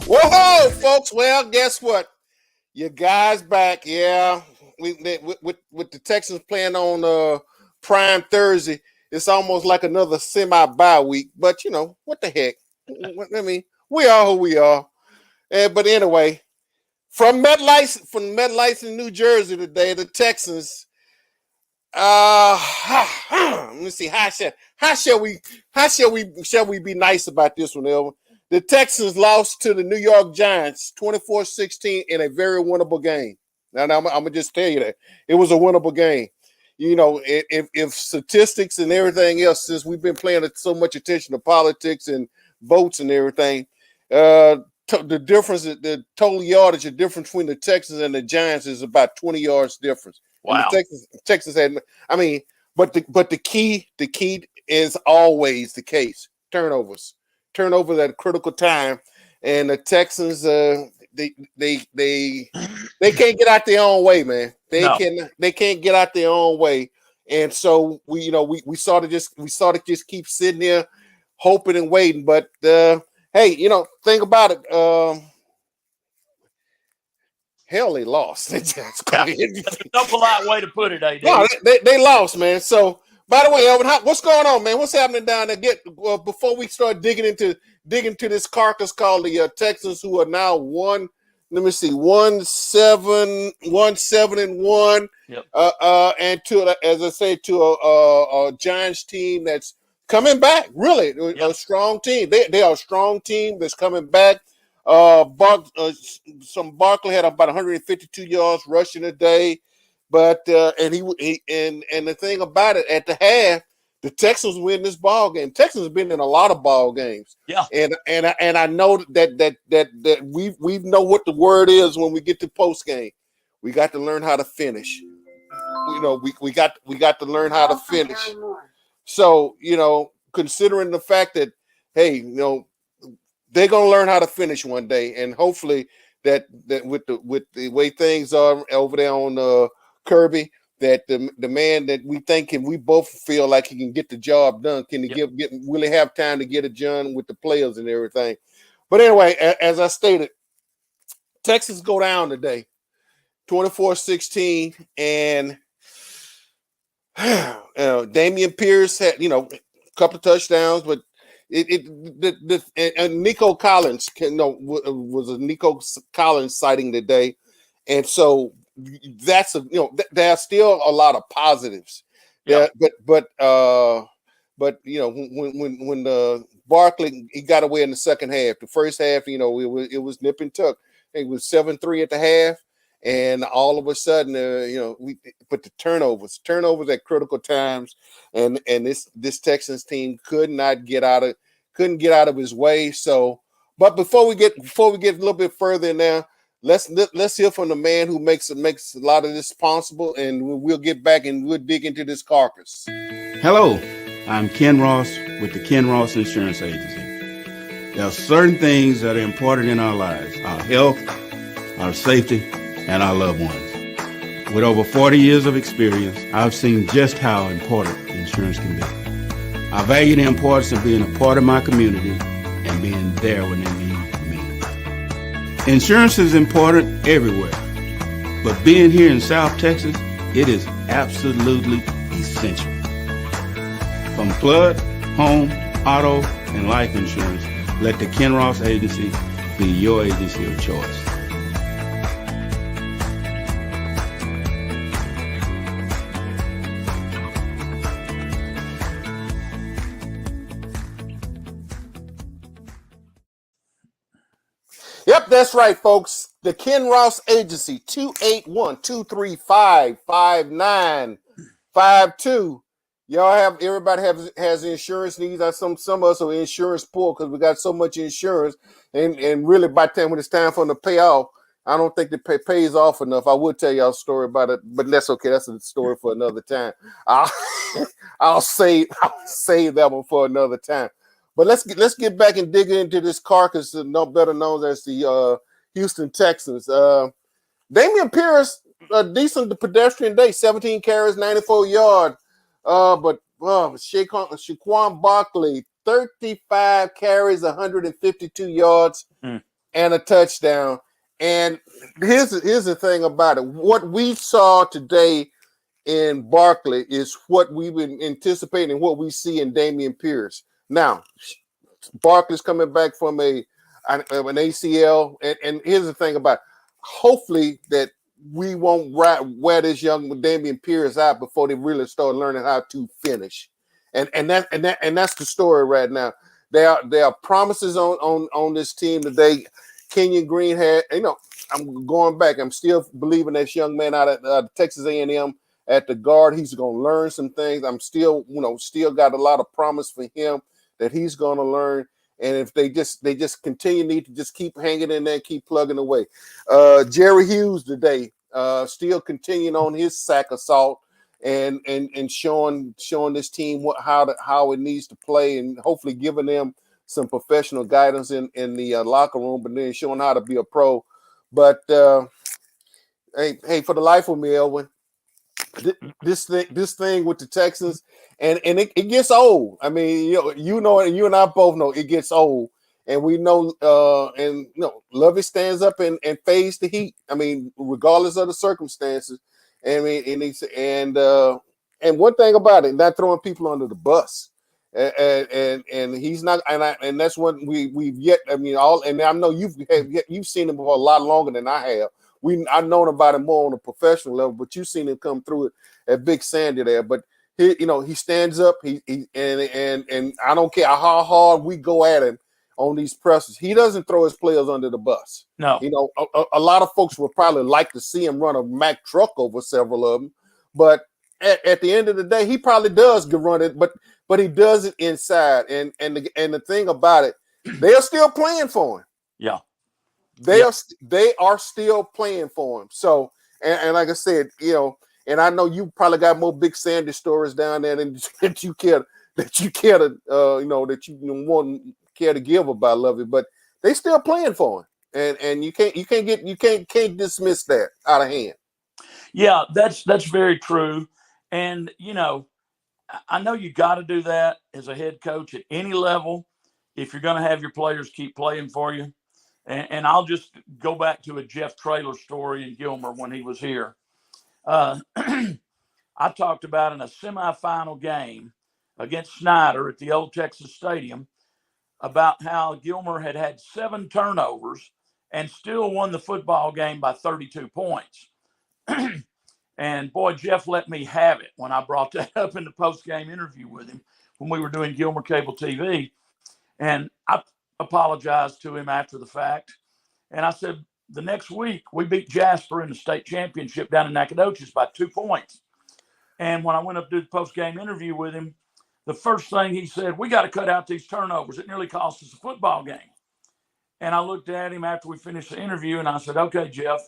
Whoa, folks. Well, guess what? Your guys back. Yeah, with the Texans playing on Prime Thursday, it's almost like another semi-bye week. But you know what the heck? I mean, we are who we are. But anyway, from MetLife in New Jersey today, the Texans. Let me see. How shall we be nice about this one, Elvin? The Texans lost to the New York Giants 24-16 in a very winnable game. Now I'm gonna just tell you that it was a winnable game. You know, if statistics and everything else, since we've been paying so much attention to politics and votes and everything, the difference, the total yardage, the difference between the Texans and the Giants is about 20 yards difference. And Wow. the Texans had, I mean, but the key is always the case: turnovers at a critical time, and the Texans, they can't get out their own way, man. They can't get out their own way, and so we sort of just keep sitting there hoping and waiting. But hey, think about it. Hell, they lost. That's a polite way to put it, AD. No, they lost, man. So, by the way, Elvin, what's going on, man? What's happening down there? Before we start digging into this carcass called the Texans, who are now 1-7-1. Yep. And as I say, to a Giants team that's coming back. Really, a strong team. They are a strong team that's coming back. Barkley had about 152 yards rushing a day, but and the thing about it, at the half, the Texans win this ball game. Texans have been in a lot of ball games, and I know that we know what the word is when we get to post game. We got to learn how to finish. We got to learn how to finish. So considering the fact that, hey, they're gonna learn how to finish one day, and hopefully that with the way things are over there on Kirby, that the man that we both feel like he can get the job done, can he really have time to get it done with the players and everything. But anyway, as I stated, Texas go down today, 24-16, and Damian Pierce had a couple of touchdowns, but and Nico Collins was a Nico Collins sighting today, and so that's there's still a lot of positives. Yeah, but when Barkley, he got away in the second half. The first half, it was nip and tuck. It was 7-3 at the half, and all of a sudden, but the turnovers at critical times, and this Texans team couldn't get out of his way. So, but before we get a little bit further now, let's hear from the man who makes a lot of this possible, and we'll get back and we'll dig into this carcass. Hello, I'm Ken Ross with the Ken Ross Insurance Agency. There are certain things that are important in our lives: our health, our safety, and our loved ones. With over 40 years of experience, I've seen just how important insurance can be. I value the importance of being a part of my community and being there when they need me. Insurance is important everywhere, but being here in South Texas, it is absolutely essential. From flood, home, auto, and life insurance, let the Ken Ross Agency be your agency of choice. Yep, that's right, folks. The Ken Ross Agency, 281-235-5952. Everybody has insurance needs. Some of us are insurance poor because we got so much insurance, and really by the time when it's time for them to pay off, I don't think it pays off enough. I would tell y'all a story about it, but that's okay. That's a story for another time. I'll save that one for another time. But let's get back and dig into this carcass, better known as the Houston Texans. Damian Pierce, a decent pedestrian day, 17 carries, 94 yards. But Saquon Barkley, 35 carries, 152 yards. and a touchdown. And here's the thing about it. What we saw today in Barkley is what we've been anticipating, what we see in Dameon Pierce. Now, Barkley's coming back from an ACL, and here's the thing about it. Hopefully that we won't wear this young Dameon Pierce out before they really start learning how to finish, and that's the story right now. There are promises on this team today. Kenyon Green had, I'm going back. I'm still believing this young man out of Texas A&M at the guard. He's going to learn some things. I'm still got a lot of promise for him that he's going to learn. And if they just need to just keep hanging in there and keep plugging away. Jerry Hughes today still continuing on his sack assault and showing this team how it needs to play, and hopefully giving them some professional guidance in the locker room, but then showing how to be a pro. But hey, for the life of me, Elwin, this thing with the Texans, and it gets old. I mean, you know, and you and I both know it gets old, and we know, Lovey stands up and fades the heat. I mean, regardless of the circumstances. I mean, and one thing about it, not throwing people under the bus. And he's not, and that's what we've yet. I mean, and I know you've seen him for a lot longer than I have. I've known about him more on a professional level, but you've seen him come through it at Big Sandy there. But he stands up. And I don't care how hard we go at him on these presses. He doesn't throw his players under the bus. No, a lot of folks would probably like to see him run a Mack truck over several of them, but at the end of the day, he probably does run it, but he does it inside. And the thing about it, they are still playing for him. Yeah. They are still playing for him. So, and like I said, and I know you probably got more Big Sandy stories down there that you care to give about Lovey, but they still playing for him. And you can't dismiss that out of hand. Yeah, that's very true. And I know you got to do that as a head coach at any level if you're going to have your players keep playing for you. And I'll just go back to a Jeff Traylor story in Gilmer when he was here. I talked about in a semifinal game against Snyder at the old Texas Stadium about how Gilmer had 7 turnovers and still won the football game by 32 points. And boy, Jeff let me have it when I brought that up in the post-game interview with him when we were doing Gilmer Cable TV. And I apologized to him after the fact. And I said, the next week we beat Jasper in the state championship down in Nacogdoches by 2 points. And when I went up to do the post-game interview with him, the first thing he said, we got to cut out these turnovers. It nearly cost us a football game. And I looked at him after we finished the interview and I said, okay, Jeff,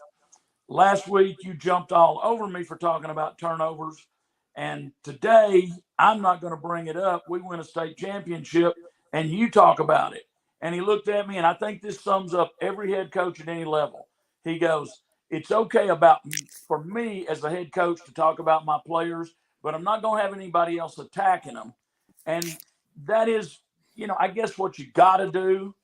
last week you jumped all over me for talking about turnovers. And today I'm not going to bring it up. We win a state championship and you talk about it. And he looked at me, and I think this sums up every head coach at any level. He goes, it's okay for me as the head coach to talk about my players, but I'm not going to have anybody else attacking them. And that is, I guess what you got to do.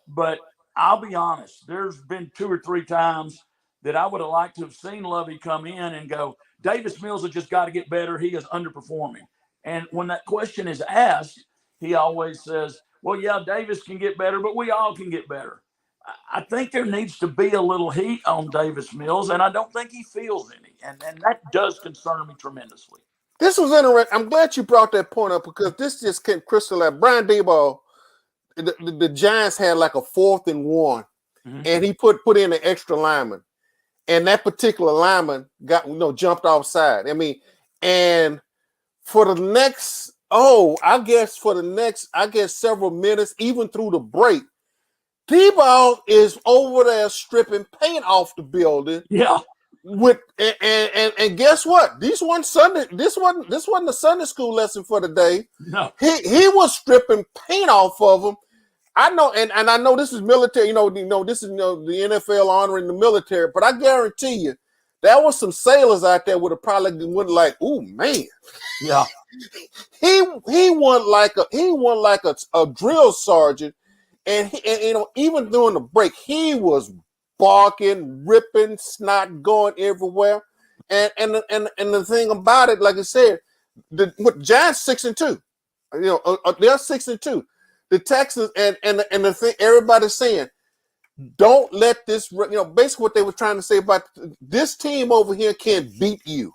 But I'll be honest, there's been 2 or 3 times that I would have liked to have seen Lovey come in and go, Davis Mills has just got to get better. He is underperforming. And when that question is asked, he always says, well, yeah, Davis can get better, but we all can get better. I think there needs to be a little heat on Davis Mills, and I don't think he feels any. And that does concern me tremendously. This was interesting. I'm glad you brought that point up because this just came crystallize. Brian Daboll, the Giants had like a 4th and 1, and he put in an extra lineman. And that particular lineman got jumped offside. I mean, and for the next several minutes, even through the break, Daboll is over there stripping paint off the building. Yeah. And guess what? This wasn't a Sunday school lesson for the day. No. He was stripping paint off of them. I know, and I know this is military. This is the NFL honoring the military. But I guarantee you, there was some sailors out there would have probably went like, "Ooh, man." Yeah. He went like a drill sergeant and even during the break, he was barking, ripping, snot going everywhere. And the thing about it, like I said, what Giants 6-2, they're 6-2. The Texans and the thing everybody's saying, don't let this. Basically what they were trying to say about this team over here can't beat you.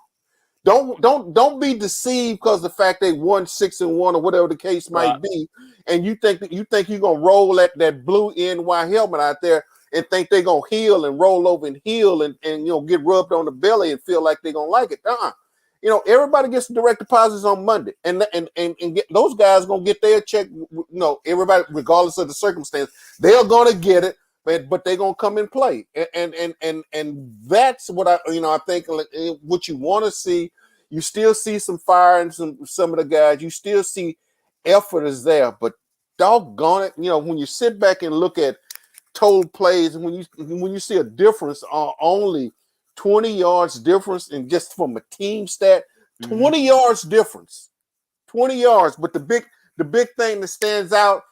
Don't be deceived because the fact they won 6-1 or whatever the case might be, and you think you're gonna roll that blue NY helmet out there and think they're gonna heal and roll over and heal and get rubbed on the belly and feel like they're gonna like it. Everybody gets direct deposits on Monday, and those guys gonna get their check. Everybody, regardless of the circumstance, they're gonna get it. But they're gonna come and play, and that's what I think what you want to see. You still see some fire in some of the guys. You still see effort is there, but doggone it, when you sit back and look at total plays, when you see a difference on only 20 yards difference, and just from a team stat, 20 yards difference, 20 yards. But the big thing that stands out.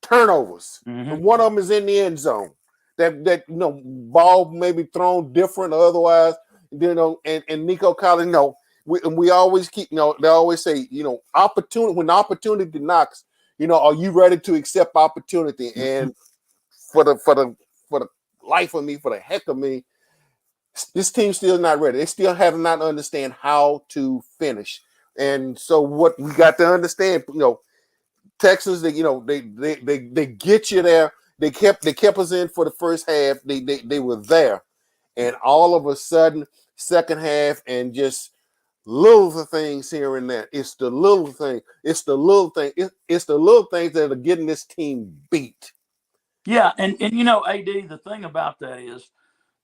Turnovers. And one of them is in the end zone. That ball may be thrown different or otherwise. And Nico Collins, we always keep, they always say, opportunity, when opportunity knocks, are you ready to accept opportunity? And for the life of me, for the heck of me, this team's still not ready. They still have not understand how to finish. And so what we got to understand, Texans, they get you there. They kept us in for the first half. They were there, and all of a sudden, second half, and just little things here and there. It's the little thing. It's the little thing. It's the little things that are getting this team beat. Yeah, and AD, the thing about that is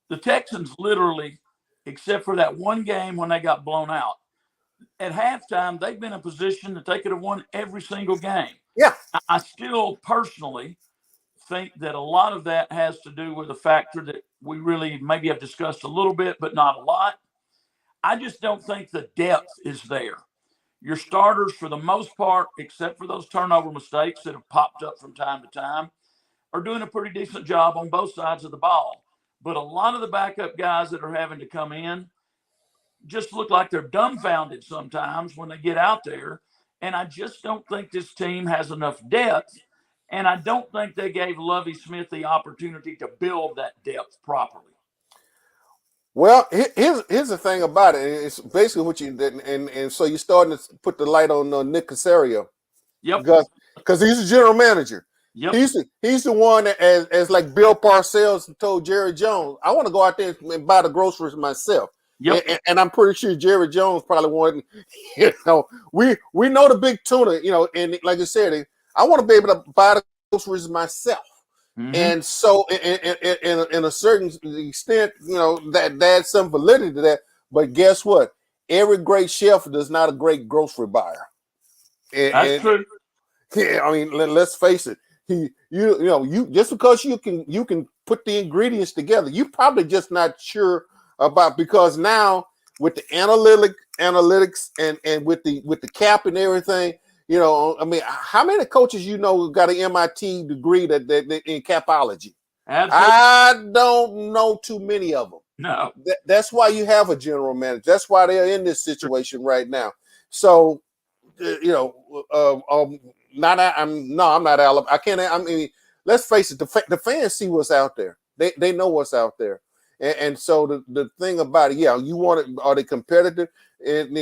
the Texans literally, except for that one game when they got blown out, at halftime, they've been in a position that they could have won every single game. Yeah. I still personally think that a lot of that has to do with a factor that we really maybe have discussed a little bit, but not a lot. I just don't think the depth is there. Your starters, for the most part, except for those turnover mistakes that have popped up from time to time, are doing a pretty decent job on both sides of the ball. But a lot of the backup guys that are having to come in just look like they're dumbfounded sometimes when they get out there. And I just don't think this team has enough depth. And I don't think they gave Lovie Smith the opportunity to build that depth properly. Well, here's the thing about it. It's basically what you did. And so you're starting to put the light on Nick Caserio. Yep. Because he's the general manager. Yep. He's the one that, as like Bill Parcells told Jerry Jones, I want to go out there and buy the groceries myself. Yep. And I'm pretty sure Jerry Jones probably wanted, we know the big tuna, and like I said, I want to be able to buy the groceries myself. Mm-hmm. And so in a certain extent, that's some validity to that. But guess what? Every great chef is not a great grocery buyer. That's true. Yeah, I mean, let's face it. You just because you can put the ingredients together, you probably just not sure about, because now with the analytics and with the cap and everything, I mean, how many coaches got an MIT degree that in capology? Absolutely. I don't know too many of them. No. That's why you have a general manager. That's why they're in this situation right now. So, I'm not Alabama. I can't. I mean, let's face it. The fans see what's out there. They know what's out there. And so the thing about it, you want it. Are they competitive? And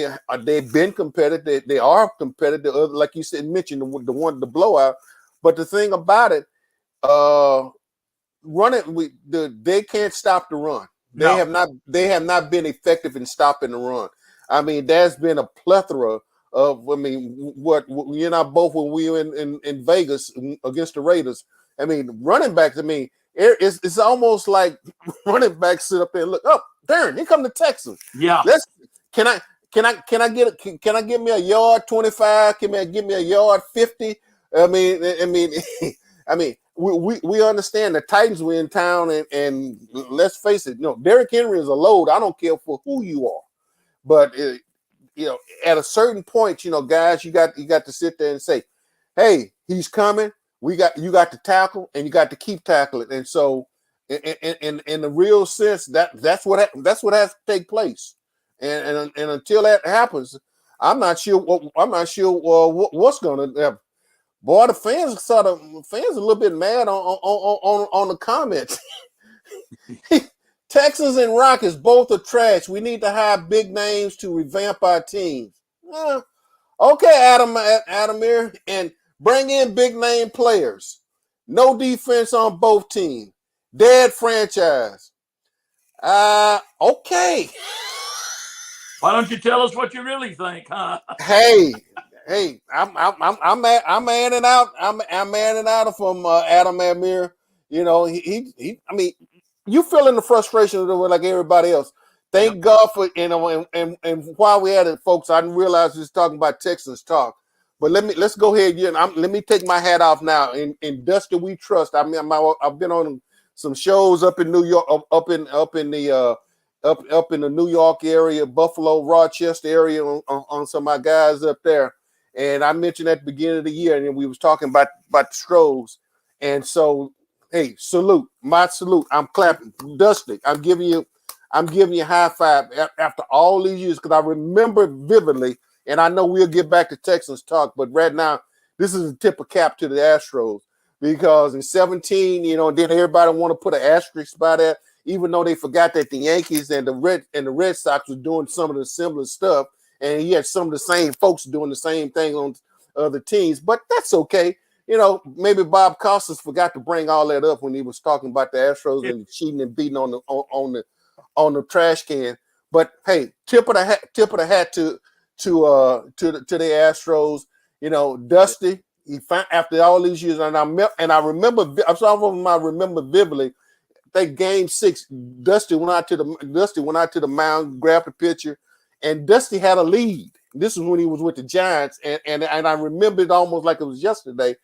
they've been competitive. They are competitive. Like you said, mentioned the blowout. But the thing about it, they can't stop the run. They have not been effective in stopping the run. I mean, there's been a plethora of. I mean, what you and I both when we were in Vegas against the Raiders. I mean, running backs. I mean, it's almost like running backs sit up there and look up. Darn, here come the Texans. Yeah. Can I get me a yard 25? Can I give me a yard 50? I mean, we understand the Titans were in town, and let's face it, Derrick Henry is a load. I don't care for who you are, but at a certain point, guys, you got to sit there and say, hey, he's coming. You got to tackle and you got to keep tackling. And so, in the real sense, that's what has to take place. And until that happens, I'm not sure what's going to happen. Boy, the fans are a little bit mad on the comments. Texans and Rockets both are trash. We need to hire big names to revamp our teams. Okay, Adamir, and bring in big name players. No defense on both teams. Dead franchise. Okay. Why don't you tell us what you really think, huh? Hey, I'm manning out. I'm manning out from Adam Amir. You know, he. I mean, you feeling the frustration of it like everybody else. Thank God for and while we had it, folks, I didn't realize we was talking about Texans talk. But let's go ahead. Let me take my hat off now. In Dusty We Trust. I mean, I've been on some shows up in New York, up in the New York area, Buffalo, Rochester area, on some of my guys up there. And I mentioned at the beginning of the year, and we was talking about the Stros. And so, hey, salute, my salute. I'm clapping, Dusty. I'm giving you a high five after all these years, because I remember vividly. And I know we'll get back to Texans talk, but right now, this is a tip of cap to the Astros, because in 2017, then everybody want to put an asterisk by that, even though they forgot that the Yankees and the Red Sox was doing some of the similar stuff, and he had some of the same folks doing the same thing on other teams. But that's okay. Maybe Bob Costas forgot to bring all that up when he was talking about the Astros and cheating and beating on the trash can. But hey, tip of the hat to the Astros. Dusty. After all these years, and I remember vividly. I think Game 6, Dusty went out to the mound, grabbed the pitcher, and Dusty had a lead. This is when he was with the Giants, and I remember it almost like it was yesterday.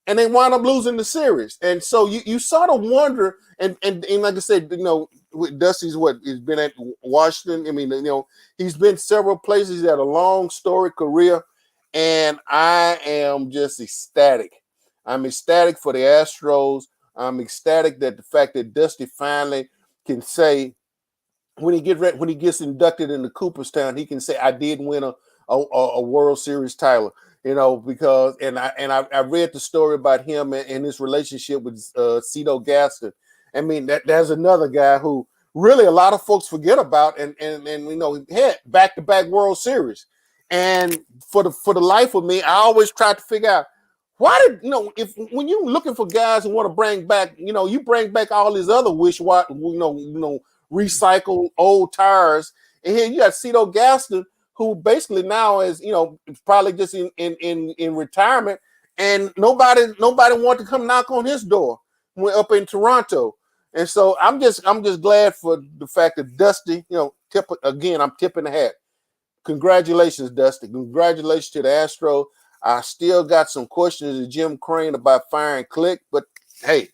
And they wound up losing the series. And so you sort of wonder, and like I said, Dusty's he's been at Washington. I mean, he's been several places. He's had a long storied career, and I am just ecstatic. I'm ecstatic for the Astros. I'm ecstatic that the fact that Dusty finally can say, when he gets inducted into Cooperstown, he can say, I did win a World Series title. Because I read the story about him and his relationship with Cito Gaston. I mean, there's another guy who really a lot of folks forget about, and he had back-to-back World Series. And for the life of me, I always tried to figure out, why did when you're looking for guys who want to bring back, you bring back all these other recycle old tires, and here you got Cito Gaston, who basically now is probably just in retirement, and nobody wanted to come knock on his door up in Toronto. And so I'm just glad for the fact that Dusty, I'm tipping the hat. Congratulations, Dusty. Congratulations to the Astros. I still got some questions to Jim Crane about firing Click, but hey,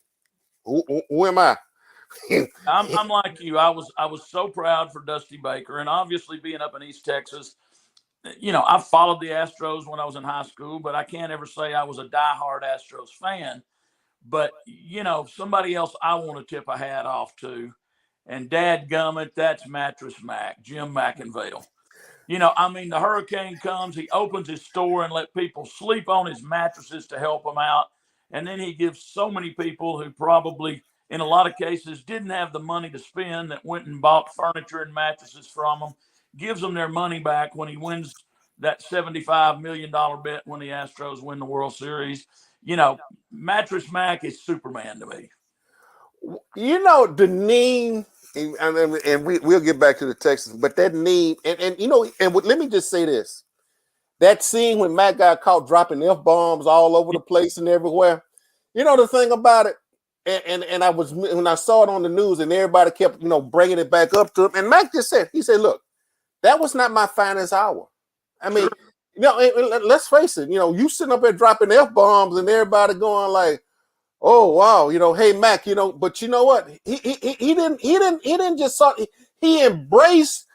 who am I? I'm like you. I was so proud for Dusty Baker, and obviously being up in East Texas, I followed the Astros when I was in high school, but I can't ever say I was a diehard Astros fan. But somebody else I want to tip a hat off to, and dadgummit, that's Mattress Mac, Jim McIngvale. The hurricane comes, he opens his store and let people sleep on his mattresses to help them out. And then he gives so many people who probably, in a lot of cases, didn't have the money to spend, that went and bought furniture and mattresses from them, gives them their money back when he wins that $75 million bet when the Astros win the World Series. Mattress Mac is Superman to me. The name, and we'll get back to the Texans, but that name, and let me just say this. That scene when Matt got caught dropping F-bombs all over the place and everywhere. The thing about it, and I was, when I saw it on the news and everybody kept, bringing it back up to him, and Mac just said, look, that was not my finest hour. I mean, let's face it, you sitting up there dropping F-bombs and everybody going like, oh wow, hey Mac, but you know what? He didn't just he embraced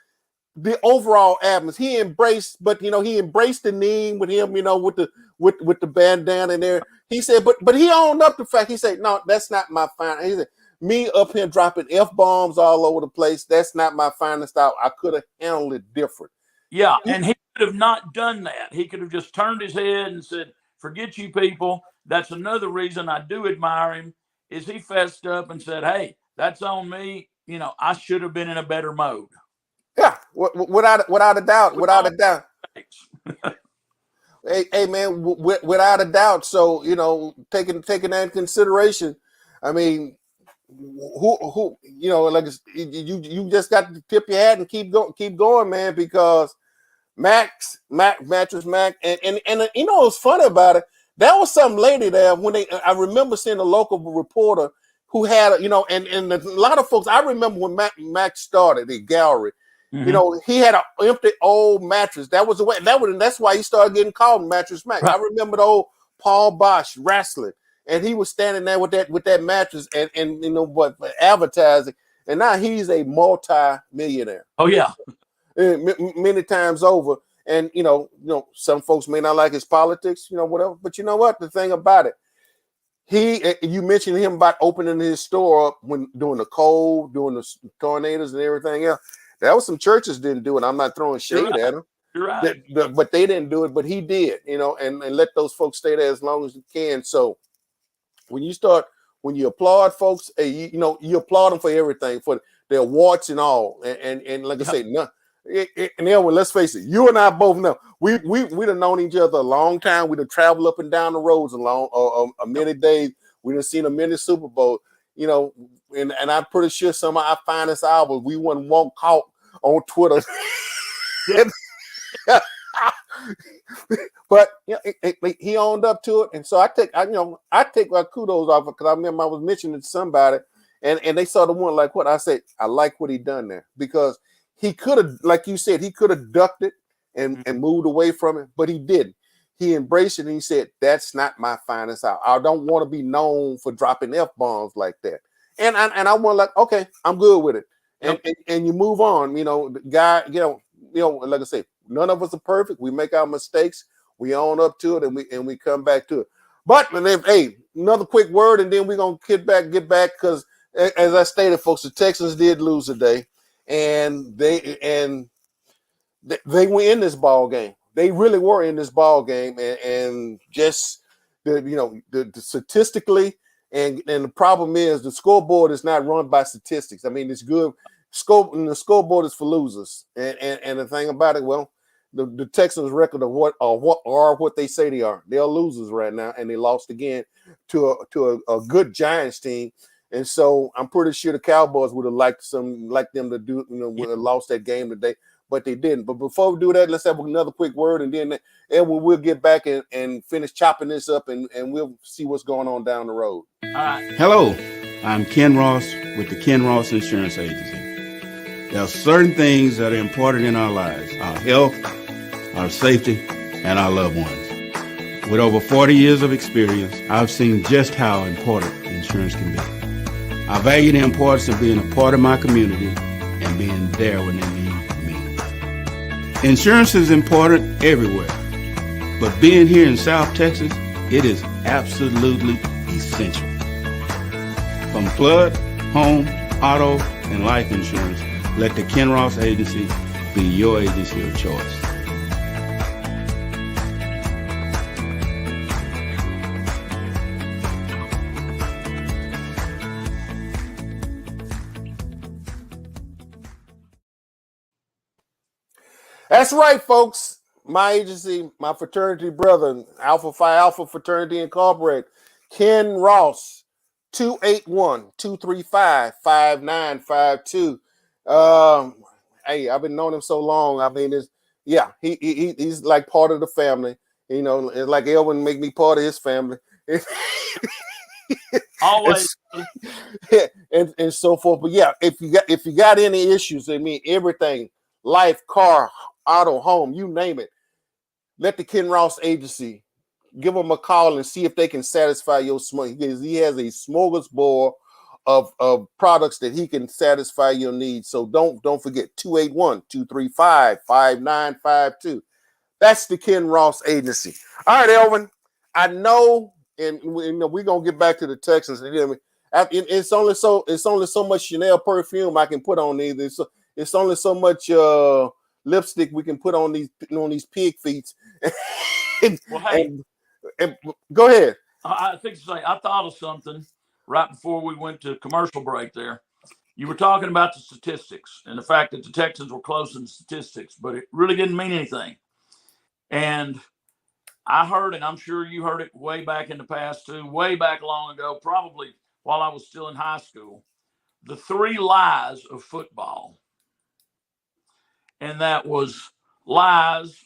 the overall atmosphere. He embraced the name with him, with the bandana in there. He said, but he owned up to the fact. He said, no, that's not my fine. He said, me up here dropping F-bombs all over the place, that's not my finest style. I could have handled it different. Yeah, and he could have not done that. He could have just turned his head and said, forget you people. That's another reason I do admire him, is he fessed up and said, hey, that's on me. You know, I should have been in a better mode. Yeah, without a doubt. Hey man, without a doubt. So, you know, taking that in consideration, I mean, who you know, like you just got to tip your hat and keep going, man, because Mattress Mac, and you know what's funny about it? There was some lady there when I remember seeing a local reporter who had, you know, and a lot of folks. I remember when Mac started the gallery. Mm-hmm. You know, he had an empty old mattress. That was the way. That's why he started getting called Mattress Mac. Right. I remember the old Paul Bosch wrestling, and he was standing there with that mattress and you know what, advertising. And now he's a multi-millionaire. Oh yeah, many times over. And you know, some folks may not like his politics, you know, whatever. But you know what? The thing about it, you mentioned him about opening his store up when during the cold, during the tornadoes and everything else. There was some churches didn't do it. I'm not throwing shade at him. You're right. But they didn't do it, but he did, you know, and let those folks stay there as long as you can. So when you applaud folks, you know, you applaud them for everything, for their warts and all. And like I say, no. And then, let's face it, you and I both know we'd have known each other a long time. We'd have traveled up and down the roads a many days. We'd have seen a many Super Bowl, you know, and I'm pretty sure some of our finest hours we wouldn't want caught on Twitter. But you know, he owned up to it, and so I take kudos off because I remember I was mentioning to somebody, and they saw the one like what I said. I like what he done there because he could have, like you said, he could have ducked it and moved away from it, but he didn't. He embraced it and he said, "That's not my finest hour. I don't want to be known for dropping F-bombs like that." And I want like, okay, I'm good with it. And you move on. You know, the guy, you know, like I say, none of us are perfect. We make our mistakes. We own up to it, and we come back to it. But hey, another quick word, and then we're gonna get back because as I stated, folks, the Texans did lose today, and they were in this ball game. They really were in this ball game, and just the statistically, and the problem is the scoreboard is not run by statistics. I mean, it's good. The scoreboard is for losers, and the thing about it, well, the Texans' record of what they say they are. They're losers right now, and they lost again to a good Giants team. And so I'm pretty sure the Cowboys would have liked them to do, would have lost that game today, but they didn't. But before we do that, let's have another quick word, and then Edwin, we'll get back and finish chopping this up, and we'll see what's going on down the road. All right. Hello, I'm Ken Ross with the Ken Ross Insurance Agency. There are certain things that are important in our lives: our health, our safety, and our loved ones. With over 40 years of experience, I've seen just how important insurance can be. I value the importance of being a part of my community and being there when they need me. Insurance is important everywhere, but being here in South Texas, it is absolutely essential. From flood, home, auto, and life insurance, let the Ken Ross Agency be your agency of choice. That's right, folks. My agency, my fraternity brother, Alpha Phi Alpha Fraternity Incorporated, Ken Ross, 281-235-5952. Hey, I've been knowing him so long. I mean, he's like part of the family. You know, it's like Elvin make me part of his family. Always. and so forth. But yeah, if you got any issues, I mean everything, life, car, auto, home, you name it, let the Ken Ross Agency, give them a call and see if they can satisfy your because he has a smorgasbord of products that he can satisfy your needs. So don't forget 281-235-5952. That's the Ken Ross Agency. All right, Elvin, I know and we're gonna get back to the Texans. It's only so much Chanel perfume I can put on these. It's only so much lipstick we can put on these pig feet. Well, hey, and go ahead. I think to say I thought of something right before we went to commercial break. There, you were talking about the statistics and the fact that the Texans were close in statistics, but it really didn't mean anything. And I heard, and I'm sure you heard it way back in the past too, way back long ago, probably while I was still in high school, the 3 lies of football. And that was lies,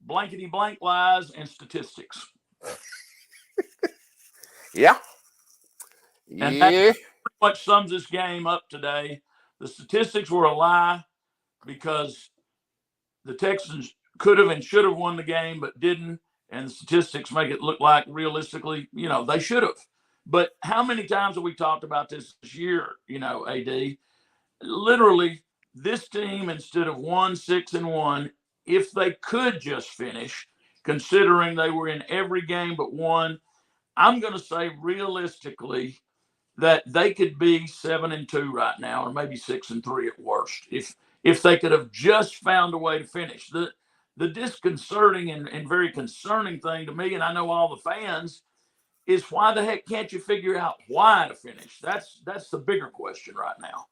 blankety blank lies, and statistics. Yeah. And that pretty much sums this game up today. The statistics were a lie because the Texans could have and should have won the game, but didn't. And the statistics make it look like realistically, they should have. But how many times have we talked about this year, AD? Literally, this team, instead of 1-6-1, if they could just finish, considering they were in every game but one, I'm going to say realistically that they could be 7-2 right now, or maybe 6-3 at worst, if they could have just found a way to finish. The disconcerting and very concerning thing to me, and I know all the fans, is why the heck can't you figure out why to finish? That's the bigger question right now.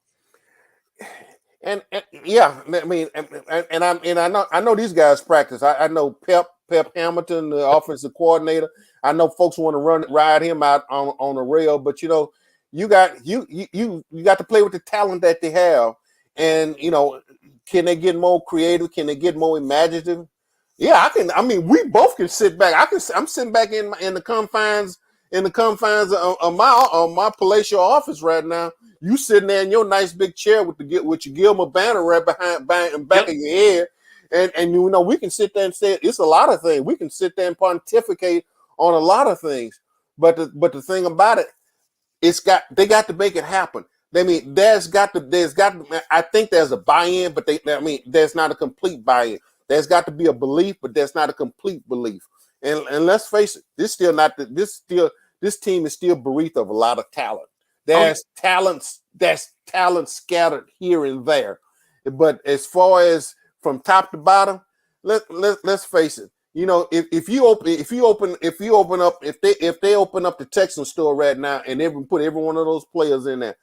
And yeah, I mean, and I know these guys practice. I know Pep Hamilton, the offensive coordinator. I know folks want to ride him out on the rail, but you got to play with the talent that they have, and can they get more creative? Can they get more imaginative? Yeah, I can. I mean, we both can sit back. I'm sitting back in the confines of my palatial office right now. You sitting there in your nice big chair with your Gilmer banner right back of your head, and we can sit there and say it's a lot of things. We can sit there and pontificate on a lot of things, but the thing about it, they got to make it happen. I mean, there's got to. I think there's a buy-in, but there's not a complete buy-in. There's got to be a belief, but there's not a complete belief. And let's face it, this team is still bereft of a lot of talent. There's talent scattered here and there, but as far as from top to bottom, let's face it. If they open up the Texans store right now and put every one of those players in there,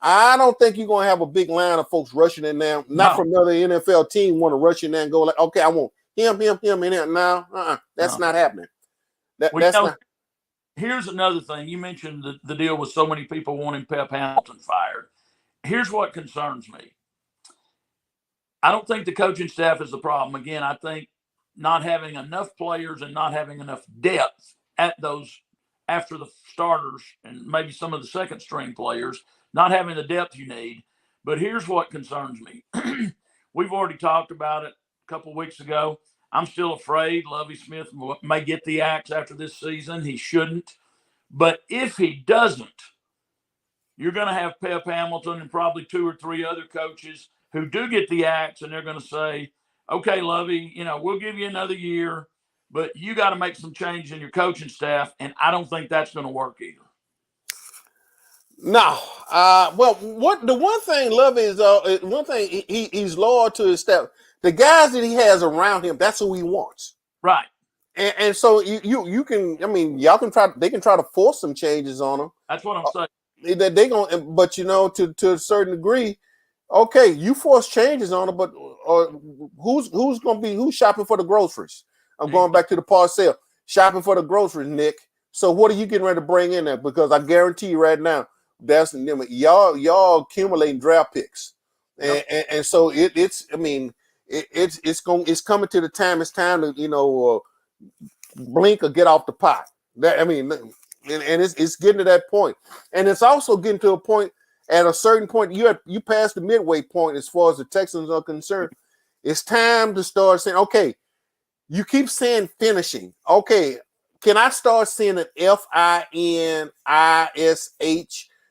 I don't think you're gonna have a big line of folks rushing in there. Not from another NFL team want to rush in there and go like, okay, I want him in there now. That's not happening. Here's another thing. You mentioned the deal with so many people wanting Pep Hamilton fired. Here's what concerns me. I don't think the coaching staff is the problem. Again, I think not having enough players and not having enough depth at those after the starters and maybe some of the second string players, not having the depth you need. But here's what concerns me. We've already talked about it a couple of weeks ago. I'm still afraid Lovie Smith may get the axe after this season. He shouldn't. But if he doesn't, you're going to have Pep Hamilton and probably 2 or 3 other coaches who do get the axe, and they're going to say, okay, Lovie, we'll give you another year, but you got to make some change in your coaching staff, and I don't think that's going to work either. No. Well, the one thing Lovie is he's loyal to his staff. The guys that he has around him, that's who he wants. Right. And so you can, they can try to force some changes on him. That's what I'm saying. They gonna, but to a certain degree, okay, you force changes on him, but who's shopping for the groceries? I'm going back to the parcel, shopping for the groceries, Nick. So what are you getting ready to bring in there? Because I guarantee you right now, that's y'all accumulating draft picks, and so it's coming to the time. It's time to blink or get off the pot. And it's getting to that point, and it's also getting to a point. At a certain point, you pass the midway point as far as the Texans are concerned. It's time to start saying, okay, you keep saying finishing. Okay, can I start seeing an FINISH?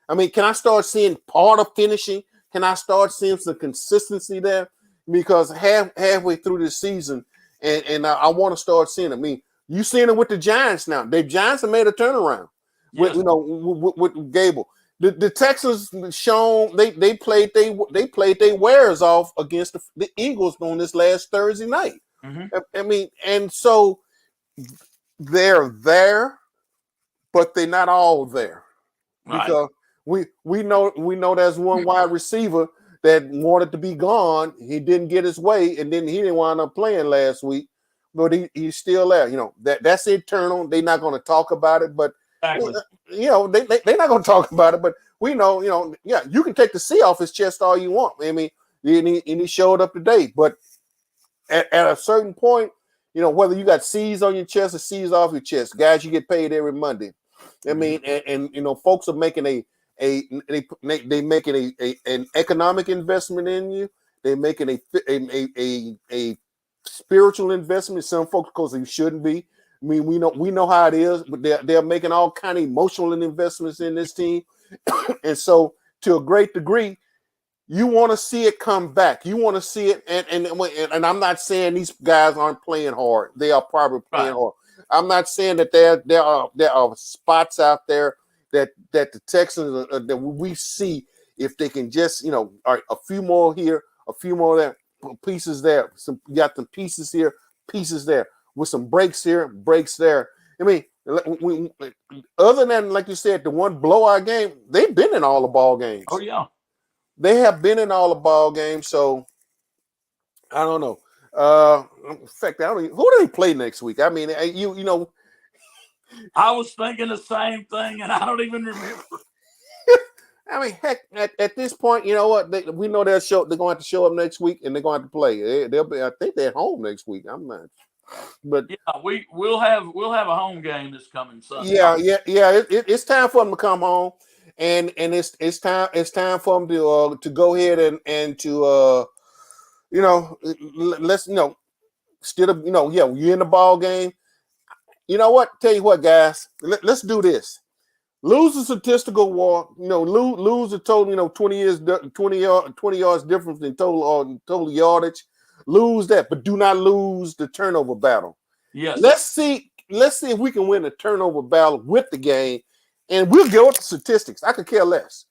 I mean, can I start seeing part of finishing? Can I start seeing some consistency there? Because halfway through this season, and I want to start seeing it. I mean, You seen it with the Giants now. The Giants have made a turnaround with Yes. with Gable. The Texans shown they played their wares off against the Eagles on this last Thursday night. Mm-hmm. I mean, and so they're there, but they're not all there. Right. Because we know there's one wide receiver that wanted to be gone. He didn't get his way, and then he didn't wind up playing last week. But he's still there. You know, that's internal. They're not going to talk about it, but Exactly. you know, they're not going to talk about it. But we know, you know, yeah, you can take the C off his chest all you want. I mean, and he showed up today. But at a certain point, you know, whether you got C's on your chest or C's off your chest, guys, you get paid every Monday. I mean, and you know, folks are making they making an economic investment in you. They're making a spiritual investment. Some folks, because they shouldn't be. I mean, we know how it is, but they're making all kind of emotional investments in this team, and so to a great degree, you want to see it come back. You want to see it, and I'm not saying these guys aren't playing hard. They are probably playing hard. I'm not saying that there are spots out there that the Texans that we see if they can just, you know, all right, a few more here, a few more there, pieces there. You got some pieces here, pieces there, with some breaks here, breaks there. I mean, other than, like you said, the one blowout game, they've been in all the ball games. Oh yeah, they have been in all the ball games. So I don't know. In fact, I don't even, who do they play next week? I mean, you know. I was thinking the same thing, and I don't even remember. I mean, heck, at this point, you know what? We know they're going to have to show up next week, and they're going to have to play. They'll be. I think they're at home next week. I'm not, but yeah, we'll have a home game this coming Sunday. Yeah. It's time for them to come home, and it's time for them to go ahead and to you know, let's, you know, instead of, you know, yeah, you're in the ball game. You know what? Tell you what, guys, let's do this. Lose the statistical war, you know, lose the total, you know, 20 yards difference in total yardage. Lose that, but do not lose the turnover battle. Yes. Let's see if we can win the turnover battle with the game, and we'll get with the statistics. I could care less.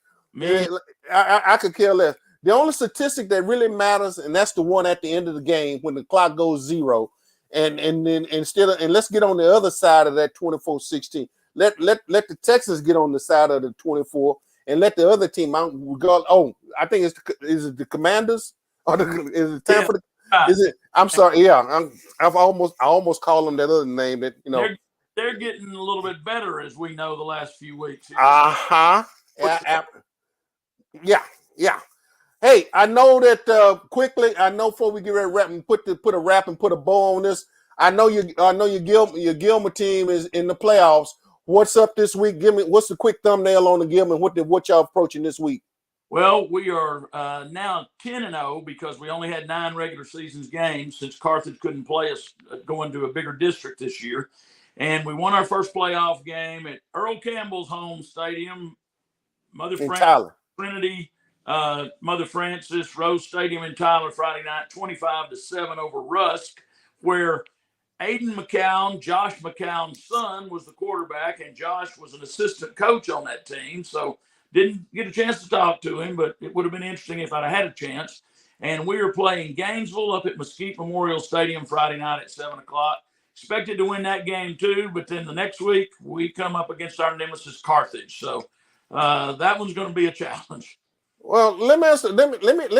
I could care less. The only statistic that really matters, and that's the one at the end of the game when the clock goes zero, and then let's get on the other side of that 24-16. Let the Texans get on the side of the 24, and let the other team out. Oh, I think is it the Commanders or is it time for the? Is it? I'm sorry. Yeah, I almost call them that other name that, you know. They're getting a little bit better, as we know, the last few weeks. Yeah. Hey, I know that quickly. I know before we get ready to wrap and put a wrap and put a bow on this. I know your Gilmer team is in the playoffs. What's up this week? Give me what's the quick thumbnail on the Gilmer? What y'all approaching this week? Well, we are now 10-0 because we only had 9 regular seasons games since Carthage couldn't play us going to a bigger district this year. And we won our first playoff game at Earl Campbell's home stadium, Mother Francis Trinity, Mother Francis Rose Stadium in Tyler Friday night, 25-7 over Rusk, where Aiden McCown, Josh McCown's son, was the quarterback, and Josh was an assistant coach on that team. So didn't get a chance to talk to him, but it would have been interesting if I'd had a chance. And we were playing Gainesville up at Mesquite Memorial Stadium Friday night at 7 o'clock. Expected to win that game too, but then the next week we come up against our nemesis Carthage. So that one's going to be a challenge. Well, let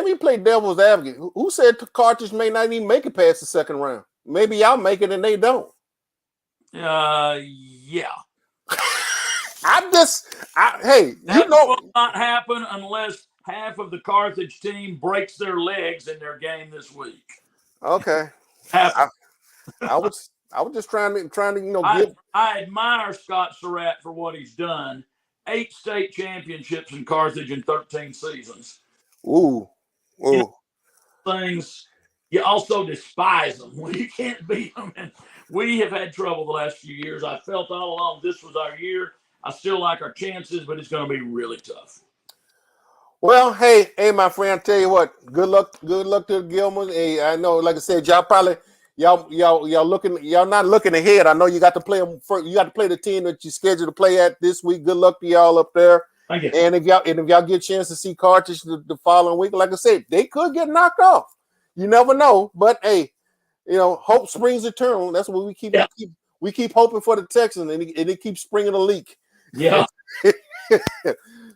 me play devil's advocate. Who said Carthage may not even make it past the second round? Maybe y'all make it and they don't. Yeah. Hey, that will not happen unless half of the Carthage team breaks their legs in their game this week. Okay. I was just trying to, you know, I admire Scott Surratt for what he's done. 8 state championships in Carthage in 13 seasons. Ooh. You know, things you also despise them when you can't beat them. And we have had trouble the last few years. I felt all along this was our year. I still like our chances, but it's going to be really tough. Well, hey, my friend, I tell you what, good luck to the Gilmans. Hey, I know, like I said, y'all y'all looking, y'all not looking ahead. I know you got to play them first. You got to play the team that you scheduled to play at this week. Good luck to y'all up there. Thank you. And if y'all get a chance to see Carthage the following week, like I said, they could get knocked off. You never know. But hey, hope springs eternal. That's what we keep. Yeah. We keep hoping for the Texans, and it keeps springing a leak. Yeah.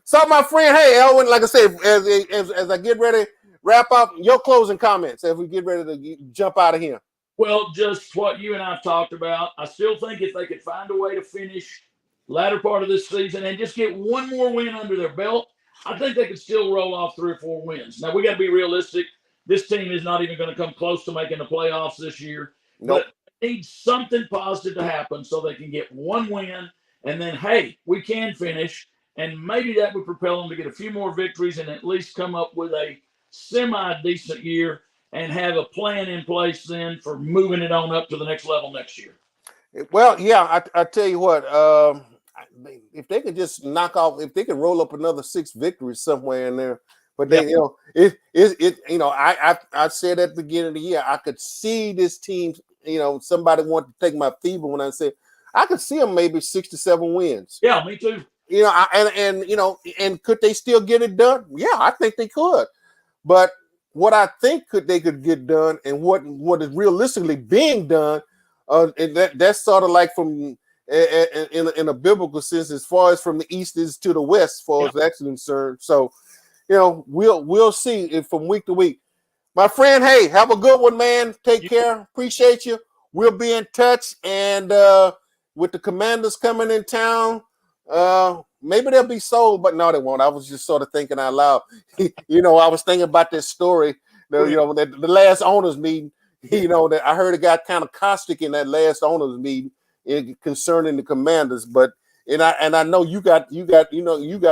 So, my friend, hey, Elwin, like I said, as I get ready to wrap up, your closing comments as we get ready to jump out of here. Well, just what you and I have talked about. I still think if they could find a way to finish latter part of this season and just get one more win under their belt, I think they could still roll off 3 or 4 wins. Now, we got to be realistic. This team is not even going to come close to making the playoffs this year. Nope. But they need something positive to happen so they can get one win. And then, hey, we can finish. And maybe that would propel them to get a few more victories and at least come up with a semi-decent year and have a plan in place then for moving it on up to the next level next year. Well, yeah, I tell you what, if they could just knock off, if they could roll up another 6 victories somewhere in there, but they, I said at the beginning of the year, I could see this team, somebody wanted to take my fever when I said, I could see them maybe 6 to 7 wins. Yeah, me too. And could they still get it done? Yeah, I think they could. But what I think they could get done, and what is realistically being done, and that's sort of like from in a biblical sense, as far as from the east is to the west, as far as that's concerned. So, we'll see if from week to week. My friend, hey, have a good one, man. Take care. Appreciate you. We'll be in touch, and with the Commanders coming in town. Maybe they'll be sold, but no, they won't. I was just sort of thinking out loud. I was thinking about this story. The last owners meeting. That I heard it got kind of caustic in that last owners meeting concerning the Commanders. But I know you got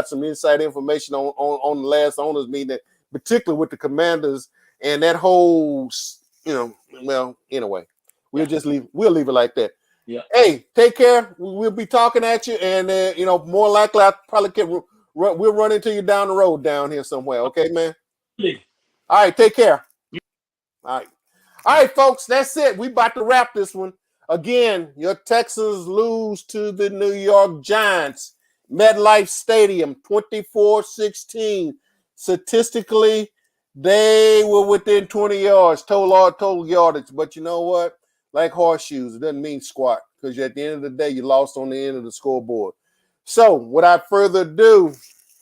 some inside information on the last owners meeting, particularly with the Commanders and that whole. Well, anyway, we'll leave it like that. Yeah. Hey, take care. We'll be talking at you, and more likely, I probably we'll run into you down the road down here somewhere. Okay, man. Yeah. All right, take care. All right, folks. That's it. We about to wrap this one. Again, your Texans lose to the New York Giants. MetLife Stadium, 24-16. Statistically, they were within 20 yards total yardage. But you know what? Like horseshoes, it doesn't mean squat, because at the end of the day, you lost on the end of the scoreboard. So, without further ado,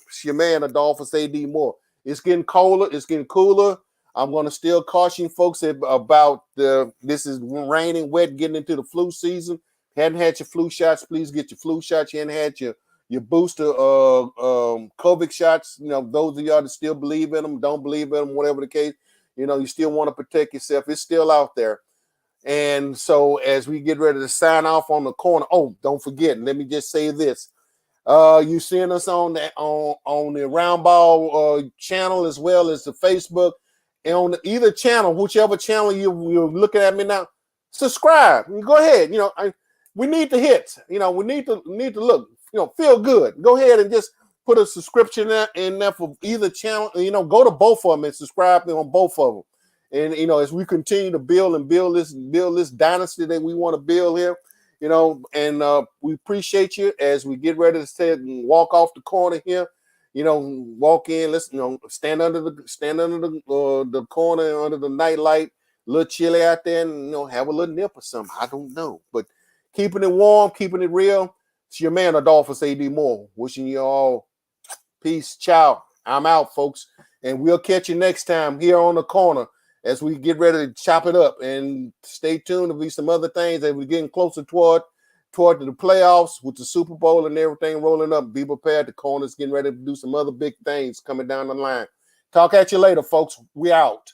it's your man, Adolphus A.D. Moore. It's getting colder. It's getting cooler. I'm going to still caution folks about this is raining, wet, getting into the flu season. Hadn't had your flu shots, please get your flu shots. You hadn't had your booster COVID shots. Those of y'all that still believe in them, don't believe in them, whatever the case, you still want to protect yourself. It's still out there. And so as we get ready to sign off on the corner, don't forget, let me just say this. You seeing us on the Round Ball channel as well as the Facebook. And on either channel, whichever channel you're looking at me now, subscribe. Go ahead. We need the hits. We need to look, feel good. Go ahead and just put a subscription in there for either channel. Go to both of them and subscribe on both of them. And as we continue to build this dynasty that we want to build here, and we appreciate you as we get ready to walk off the corner here. Walk in. Let's stand under the corner under the nightlight. A little chilly out there, and have a little nip or something. I don't know, but keeping it warm, keeping it real. It's your man Adolphus A.D. Moore. Wishing you all peace. Ciao. I'm out, folks, and we'll catch you next time here on the corner as we get ready to chop it up. And stay tuned. There'll be some other things that we're getting closer toward the playoffs with the Super Bowl and everything rolling up. Be prepared. The corner's getting ready to do some other big things coming down the line. Talk at you later, folks. We out.